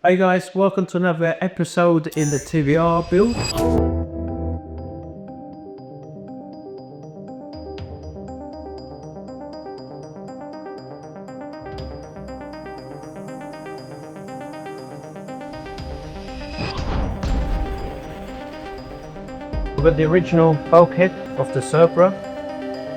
Hey guys, welcome to another episode in the TVR build. We've got the original bulkhead of the Cerbera.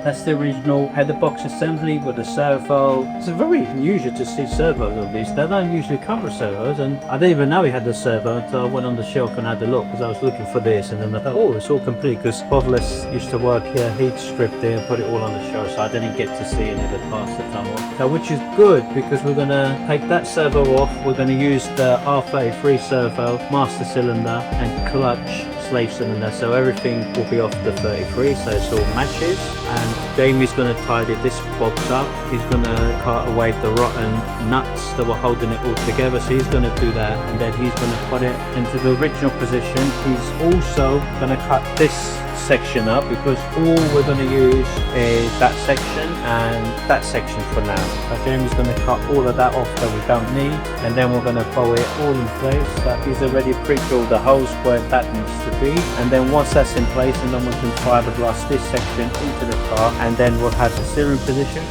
That's the original header box assembly with the servo. It's very unusual to see servos on these. They don't usually come with servos, and I didn't even know he had the servo until I went on the shelf and had a look because I was looking for this, and then I thought, oh, it's all complete because Bovelis used to work here. He'd stripped it and put it all on the shelf, so I didn't get to see any of the parts that come off. So, which is good because we're going to take that servo off. We're going to use the R33 servo, master cylinder, and clutch slave cylinder, so everything will be off the 33, so it's all matches. And Jamie's going to tidy this box up. He's going to cut away the rotten nuts that were holding it all together, so he's going to do that, and then he's going to put it into the original position. He's also going to cut this section up because all we're going to use is that section and that section for now. So Jamie's going to cut all of that off that we don't need, and then we're going to bow it all in place. That he's already pre-drilled the holes where that needs to be, and then once that's in place, and then we can fiberglass this section into the car, and then we'll have the steering position.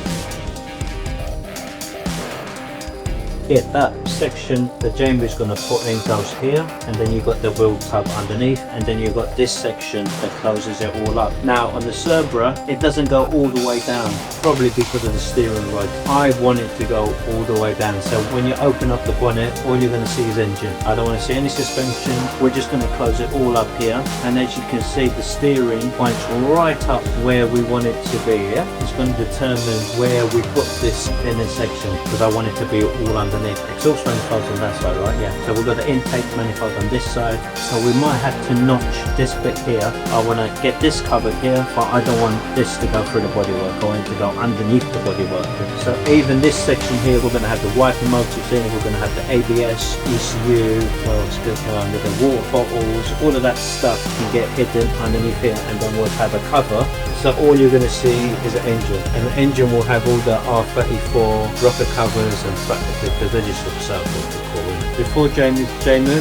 Yeah, that section that Jamie's going to put in goes here, and then you've got the wheel tub underneath, and then you've got this section that closes it all up. Now on the Cerbera, it doesn't go all the way down, probably because of the steering rod. I want it to go all the way down, so when you open up the bonnet, all you're going to see is engine. I don't want to see any suspension. We're just going to close it all up here, and as you can see, the steering points right up where we want it to be. Yeah, it's going to determine where we put this in this section because I want it to be all underneath. Exhaust manifolds on that side, right? Yeah. So we've got the intake manifold on this side. So we might have to notch this bit here. I want to get this covered here, but I don't want this to go through the bodywork. I want it to go underneath the bodywork. So even this section here, we're going to have the wiper motors in. We're going to have the ABS, ECU, under the water bottles. All of that stuff can get hidden underneath here, and then we'll have a cover. So all you're going to see is an engine, and the engine will have all the R34 rocker covers and stuff because they just look so cool. Before Jamie,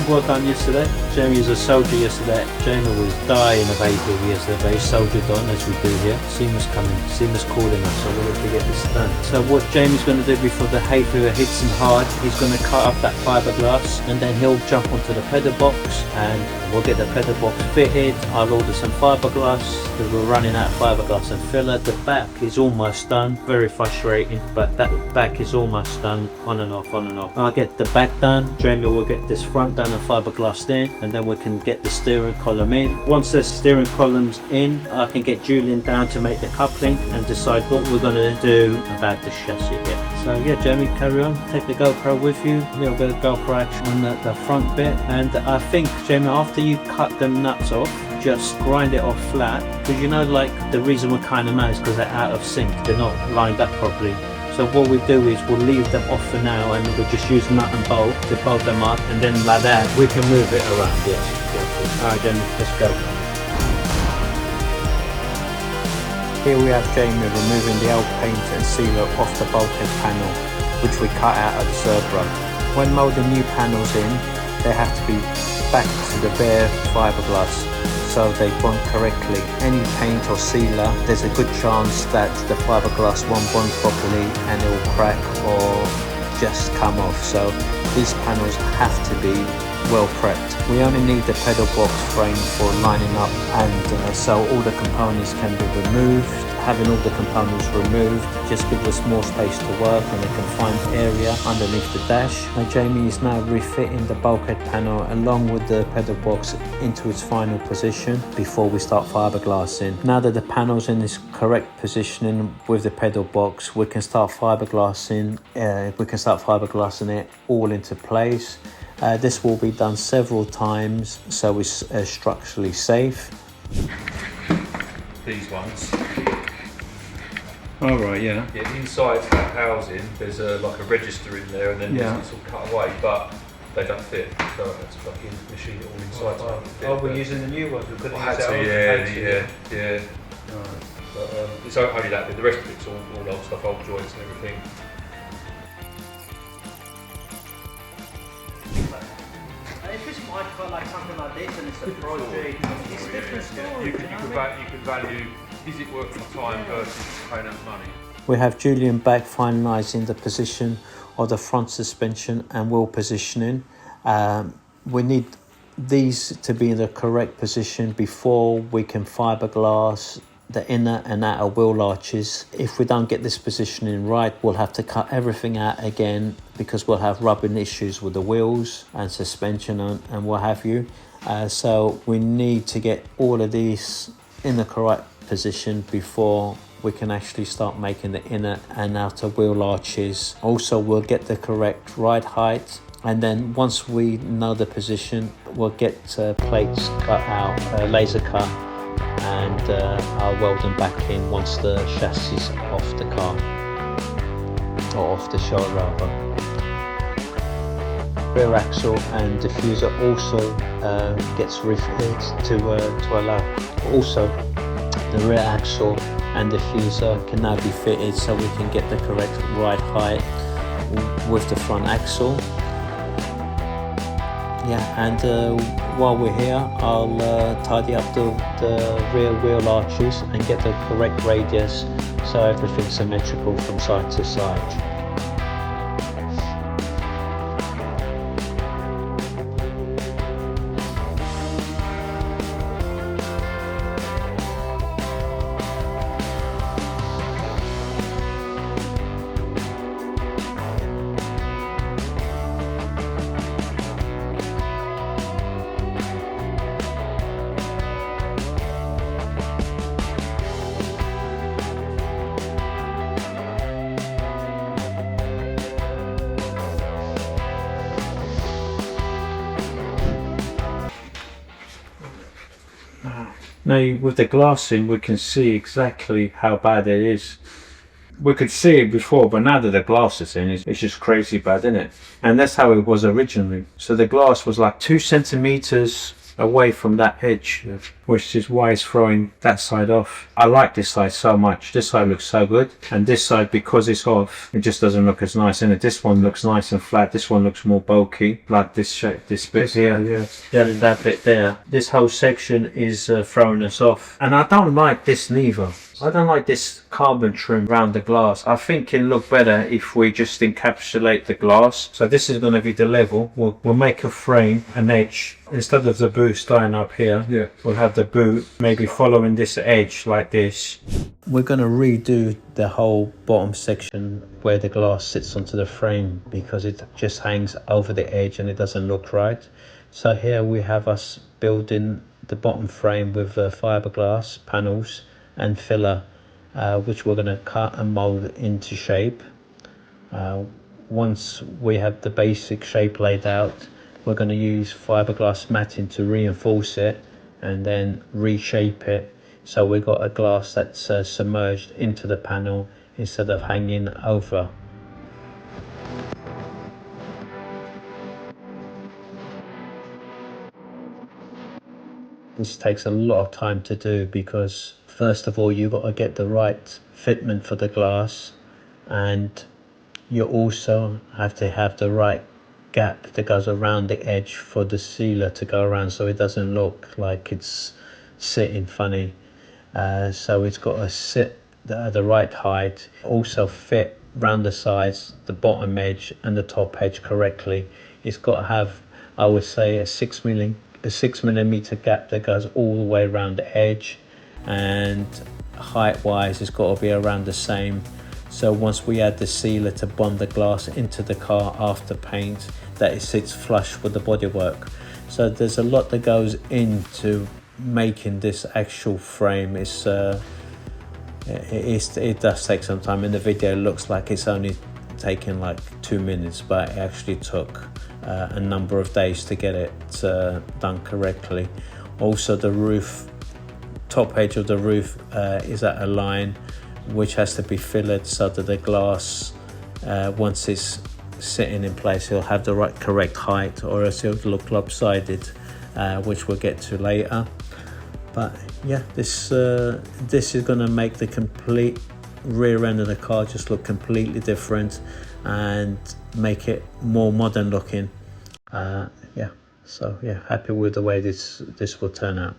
well done yesterday. Jamie was a soldier yesterday. Jamie was dying of APV yesterday, but he soldiered on as we do here. SEMA's coming, SEMA's calling us, so we'll have to get this done. So what Jamie's going to do before the hay fever hits him hard, he's going to cut up that fiberglass, and then he'll jump onto the pedal box, and we'll get the pedal box fitted. I'll order some fiberglass because we're running out of fiberglass and filler. The back is almost done, very frustrating, but that back is almost done, on and off, on and off. I'll get the back done. Jamie will get this front done and fiberglassed in, and then we can get the steering column in. Once the steering column's in, I can get Julian down to make the coupling and decide what we're going to do about the chassis here. So yeah, Jamie, carry on. Take the GoPro with you. A little bit of GoPro action on the front bit, and I think, Jamie, after you cut them nuts off, just grind it off flat, because you know, like, the reason we're kind of mad is because they're out of sync, they're not lined up properly. So what we do is we'll leave them off for now, and we'll just use nut and bolt to bolt them up, and then like that we can move it around. Yeah. Alright, Jamie, let's go. Here we have Jamie removing the old paint and sealer off the bulkhead panel, which we cut out of the Cerbera. When moulding new panels in, they have to be back to the bare fiberglass so they bond correctly. Any paint or sealer, there's a good chance that the fiberglass won't bond properly and it will crack or just come off. So these panels have to be well prepped. We only need the pedal box frame for lining up, and so all the components can be removed. Having all the components removed just gives us more space to work and a confined area underneath the dash. Jamie is now refitting the bulkhead panel along with the pedal box into its final position before we start fiberglassing. Now that the panel's in its correct positioning with the pedal box, we can start fiberglassing. It all into place. This will be done several times, so it's structurally safe. These ones. Oh right, yeah. Yeah, inside that housing, there's like a register in there, and then it's all cut away, but they don't fit. So let's fucking machine it all inside. Oh, we're using the new ones. We couldn't use yeah. Right. But it's only that bit. The rest of it's all old stuff, old joints and everything. might feel like something like this and it's a project. It's a different story. You can value, is it worth the time versus paying out money? We have Julian back finalising the position of the front suspension and wheel positioning. We need these to be in the correct position before we can fiberglass the inner and outer wheel arches. If we don't get this positioning right, we'll have to cut everything out again because we'll have rubbing issues with the wheels and suspension and what have you. So we need to get all of these in the correct position before we can actually start making the inner and outer wheel arches. Also, we'll get the correct ride height, and then once we know the position, we'll get plates cut out, laser cut, and I'll weld them back in once the chassis is off the car, or off the show rather. Rear axle and diffuser also gets refitted to allow. Also, the rear axle and diffuser can now be fitted so we can get the correct ride height with the front axle. Yeah, and while we're here, I'll tidy up the rear wheel arches and get the correct radius so everything's symmetrical from side to side. Now with the glassing we can see exactly how bad it is. We could see it before, but now that the glass is in, it's just crazy bad, isn't it? And that's how it was originally. So the glass was like 2 centimeters away from that edge, which is why it's throwing that side off. I like this side so much. This side looks so good, and this side, because it's off, it just doesn't look as nice, innit? This one looks nice and flat. This one looks more bulky, like this shape, this bit here, yeah, that bit there. This whole section is throwing us off, and I don't like this neither. I don't like this carbon trim around the glass. I think it'll look better if we just encapsulate the glass. So this is going to be the level. We'll make a frame, an edge. Instead of the boot starting up here, we'll have the boot maybe following this edge like this. We're going to redo the whole bottom section where the glass sits onto the frame because it just hangs over the edge and it doesn't look right. So here we have us building the bottom frame with fiberglass panels and filler, which we're going to cut and mold into shape. Once we have the basic shape laid out, we're going to use fiberglass matting to reinforce it and then reshape it so we've got a glass that's submerged into the panel instead of hanging over. This takes a lot of time to do because first of all you've got to get the right fitment for the glass, and you also have to have the right gap that goes around the edge for the sealer to go around so it doesn't look like it's sitting funny. So it's got to sit at the right height, also fit round the sides, the bottom edge and the top edge correctly. It's got to have, I would say, a 6 millimeter gap that goes all the way around the edge, and height wise it's got to be around the same. So once we add the sealer to bond the glass into the car after paint, that it sits flush with the bodywork. So there's a lot that goes into making this actual frame. It does take some time. In the video it looks like it's only taken like 2 minutes, but it actually took a number of days to get it done correctly. Also the roof, top edge of the roof is at a line which has to be fillered so that the glass, once it's sitting in place, it'll have the correct height, or else it'll look lopsided, which we'll get to later. But yeah, this is going to make the complete rear end of the car just look completely different and make it more modern looking. Yeah, So yeah, happy with the way this will turn out.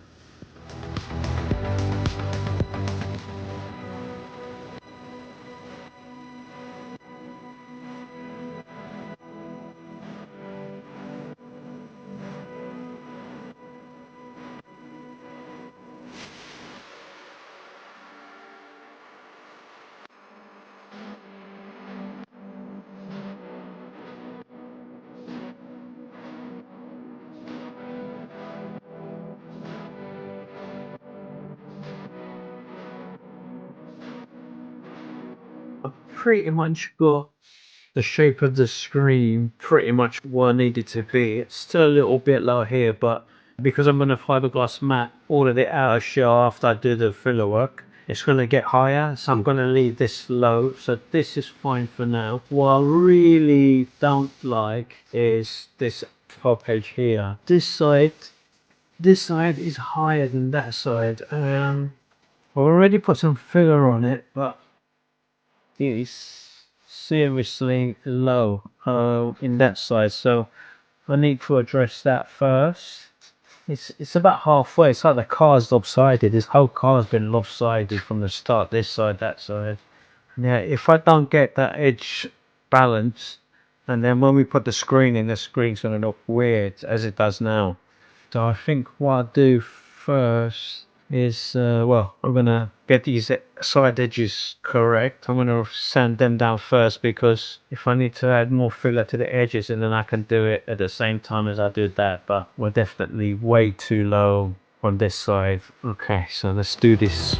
Pretty much got the shape of the screen pretty much where I need it to be. It's still a little bit low here, but because I'm going to fiberglass mat all of the outer shell after I do the filler work, it's going to get higher, so I'm going to leave this low. So this is fine for now. What I really don't like is this top edge here. This side is higher than that side. I've already put some filler on it, but it is seriously low in that side, so I need to address that first. It's about halfway. It's like the car's lopsided. This whole car's been lopsided from the start, this side, that side. Yeah, if I don't get that edge balance, and then when we put the screen in, the screen's going to look weird as it does now. So I think what I'll do first is, well, I'm going to get these side edges correct. I'm going to sand them down first, because if I need to add more filler to the edges, and then I can do it at the same time as I do that. But we're definitely way too low on this side. Okay, so let's do this.